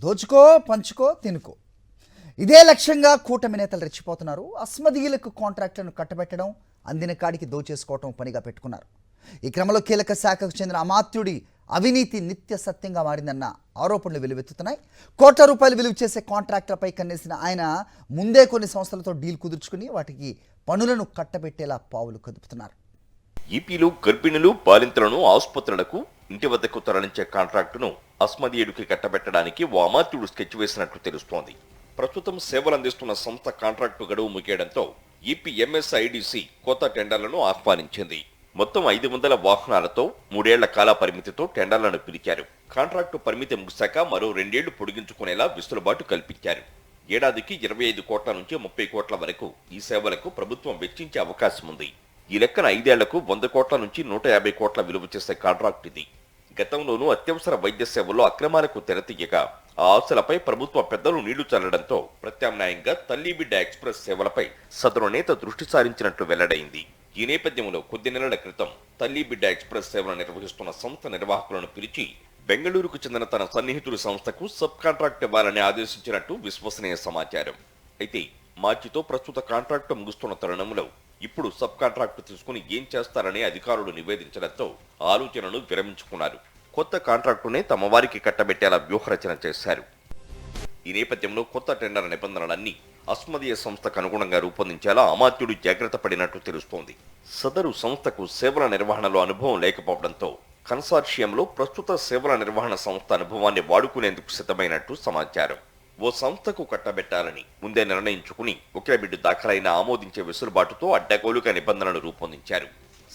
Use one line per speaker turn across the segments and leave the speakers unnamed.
దోచుకో పంచుకో తినుకో ఇదే లక్ష్యంగా కూటమి నేతలు రెచ్చిపోతున్నారు. అస్మదీయులకు కాంట్రాక్టులను కట్టబెట్టడం, అందిన కాడికి దోచేసుకోవటం పనిగా పెట్టుకున్నారు. ఈ క్రమంలో కీలక శాఖకు చెందిన అమాత్యుడి అవినీతి నిత్య సత్యంగా మారిందన్న ఆరోపణలు వెలువెత్తుతున్నాయి. కోట్ల రూపాయలు విలువ చేసే కాంట్రాక్టులపై కన్నేసిన ఆయన ముందే కొన్ని సంస్థలతో డీల్ కుదుర్చుకుని వాటికి పనులను కట్టబెట్టేలా పావులు కదుపుతున్నారు.
ఈపీలు గర్భిణులు బాలింతలను ఆసుపత్రులకు ఇంటి వద్దకు తరలించే కాంట్రాక్టును అస్మదీయుడికి కట్టబెట్టడానికి ఓ అమాత్యుడు స్కెచ్ వేసినట్లు తెలుస్తోంది. ప్రస్తుతం సేవలు అందిస్తున్న సంస్థ కాంట్రాక్టు గడువు ముగియడంతో ఈపీఎంఎస్ఐడిసి కొత్త టెండర్లను ఆహ్వానించింది. మొత్తం 500 వాహనాలతో 3 ఏళ్ల కాల పరిమితితో టెండర్లను పిలిచారు. కాంట్రాక్టు పరిమితి ముగిశాక మరో 2 ఏళ్లు పొడిగించుకునేలా వెసులుబాటు కల్పించారు. ఏడాదికి 25 కోట్ల నుంచి 30 కోట్ల వరకు ఈ సేవలకు ప్రభుత్వం వెచ్చించే అవకాశం ఉంది. ఈ లెక్కన 5 ఏళ్లకు 100 కోట్ల నుంచి 150 కోట్ల విలువ చేసే కాంట్రాక్ట్ ఇది. గతంలోనూ అత్యవసర వైద్య సేవల్లో అక్రమాలకు తెరతీయగా ఆ ఆశలపై ప్రభుత్వ పెద్దలు నీళ్లు చల్లడంతో ప్రత్యామ్నాయంగా తల్లిబిడ్డ ఎక్స్ప్రెస్ సేవలపై సదరు నేత దృష్టి సారించినట్లు వెల్లడైంది. ఈ నేపథ్యంలో కొద్ది నెలల క్రితం తల్లిబిడ్డ ఎక్స్ప్రెస్ సేవలు నిర్వహిస్తున్న సంస్థ నిర్వాహకులను పిలిచి బెంగళూరుకు చెందిన తన సన్నిహితుడి సంస్థకు సబ్ కాంట్రాక్ట్ ఇవ్వాలని ఆదేశించినట్టు విశ్వసనీయ సమాచారం. అయితే మార్చితో ప్రస్తుత కాంట్రాక్టు ముగుస్తున్న తరుణంలో ఇప్పుడు సబ్ కాంట్రాక్టు తీసుకుని ఏం చేస్తారని అధికారులు నివేదించడంతో ఆలోచనను విరమించుకున్నారు. కొత్త కాంట్రాక్టునే తమ వారికి కట్టబెట్టేలా వ్యూహరచన చేశారు. ఈ నేపథ్యంలో కొత్త టెండర్ నిబంధనలన్నీ అస్మదీయ సంస్థకు అనుగుణంగా రూపొందించేలా అమాత్యుడు జాగ్రత్త పడినట్టు తెలుస్తోంది. సదరు సంస్థకు సేవల నిర్వహణలో అనుభవం లేకపోవడంతో కన్సార్షియంలో ప్రస్తుత సేవల నిర్వహణ సంస్థ అనుభవాన్ని వాడుకునేందుకు సిద్ధమైనట్టు సమాచారం. ఓ సంస్థకు కట్టబెట్టాలని ముందే నిర్ణయించుకుని ఒకే బిడ్డు దాఖలైన ఆమోదించే వెసులుబాటుతో అడ్డగోలుగా నిబంధనలు రూపొందించారు.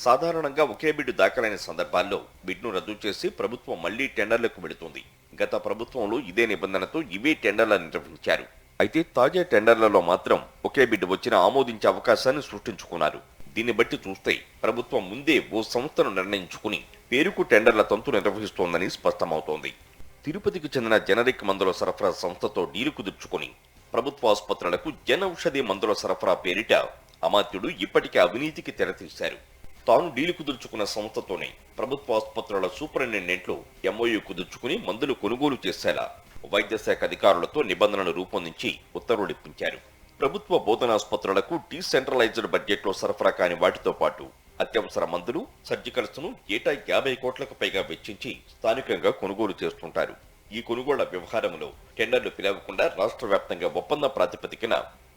సాధారణంగా ఒకే బిడ్డు దాఖలైన సందర్భాల్లో బిడ్ను రద్దు చేసి ప్రభుత్వం మళ్లీ టెండర్లకు వెళుతుంది. గత ప్రభుత్వంలో ఇదే నిబంధనతో ఇవే టెండర్లను నిర్వహించారు. అయితే తాజా టెండర్లలో మాత్రం ఒకే బిడ్డు వచ్చిన ఆమోదించే అవకాశాన్ని సృష్టించుకున్నారు. దీన్ని బట్టి చూస్తే ప్రభుత్వం ముందే ఓ సంస్థను నిర్ణయించుకుని పేరుకు టెండర్ల తంతు నిర్వహిస్తోందని స్పష్టమవుతోంది. తిరుపతికి చెందిన జనరిక్ మందుల సరఫరా సంస్థతో డీలు కుదుర్చుకుని ప్రభుత్వ ఆసుపత్రులకు జన ఔషధి మందుల సరఫరా పేరిట అమాత్యుడు ఇప్పటికే అవినీతికి తెరతీశారు. తాను డీలు కుదుర్చుకున్న సంస్థతోనే ప్రభుత్వ ఆసుపత్రుల సూపరింటెండెంట్లు ఎంఓయూ కుదుర్చుకుని మందులు కొనుగోలు చేసేలా వైద్య శాఖ అధికారులతో నిబంధనలు రూపొందించి ఉత్తర్వులిప్పించారు. ప్రభుత్వ బోధనాసుపత్రులకు డీసెంట్రలైజ్డ్ బడ్జెట్లో సరఫరా కాని వాటితో పాటు అత్యవసర మందులు, సర్జికల్స్ ను ఏటా 50 కోట్లకు పైగా వెచ్చించి స్థానికంగా కొనుగోలు చేస్తుంటారు. ఈ కొనుగోళ్ల వ్యవహారంలో టెండర్లు పిలవకుండా రాష్ట్ర వ్యాప్తంగా ఒప్పంద ప్రాతిపదికన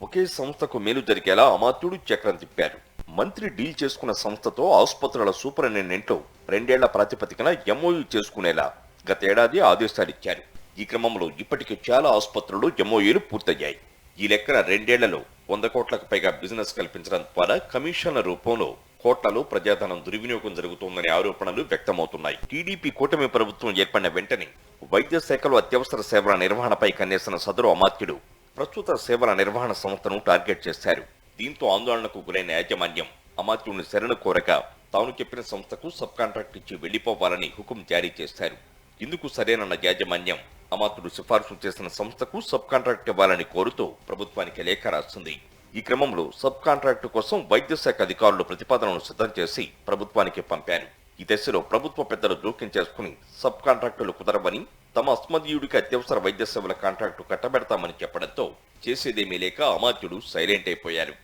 ఒకే సంస్థకు మేలు జరిగేలా అమాత్యుడు చక్రం తిప్పారు. మంత్రి డీల్ చేసుకున్న సంస్థతో ఆసుపత్రుల సూపరింటెండెంట్లు 2 ఏళ్ల ప్రాతిపదికన ఎంఓయూ చేసుకునేలా గతేడాది ఆదేశాలిచ్చారు. ఈ క్రమంలో ఇప్పటికే చాలా ఆసుపత్రులు ఎంఓయూలు పూర్తయ్యాయి. ఈ లెక్కన 2 ఏళ్లలో 100 కోట్లకు పైగా బిజినెస్ కల్పించడం ద్వారా కమిషన్ల రూపంలో కోట్లలో ప్రజాధనం దుర్వినియోగం జరుగుతోందనే ఆరోపణలు వ్యక్తమవుతున్నాయి. టీడీపీ కూటమి ప్రభుత్వం ఏర్పడిన వెంటనే వైద్య శాఖలో అత్యవసర సేవల నిర్వహణపై కన్నేసిన సదరు అమాత్యుడు ప్రస్తుత సేవల నిర్వహణ సంస్థను టార్గెట్ చేశారు. దీంతో ఆందోళనకు గురైన యాజమాన్యం అమాత్యుడిని శరణు కోరక తాను చెప్పిన సంస్థకు సబ్ కాంట్రాక్ట్ ఇచ్చి వెళ్లిపోవాలని హుకుం జారీ చేశారు. ఇందుకు సరేనన్న యాజమాన్యం అమాత్యుడు సిఫార్సు చేసిన సంస్థకు సబ్ కాంట్రాక్ట్ ఇవ్వాలని కోరుతూ ప్రభుత్వానికి లేఖ రాస్తుంది. ఈ క్రమంలో సబ్ కాంట్రాక్టు కోసం వైద్య శాఖ అధికారులు ప్రతిపాదనను సిద్ధం చేసి ప్రభుత్వానికి పంపారు. ఈ దశలో ప్రభుత్వ పెద్దలు జోక్యం చేసుకుని సబ్ కాంట్రాక్టులు కుదరవని, తమ అస్మదీయుడికి అత్యవసర వైద్య సేవల కాంట్రాక్టు కట్టబెడతామని చెప్పడంతో చేసేదేమీ లేక అమాత్యుడు సైలెంట్ అయిపోయారు.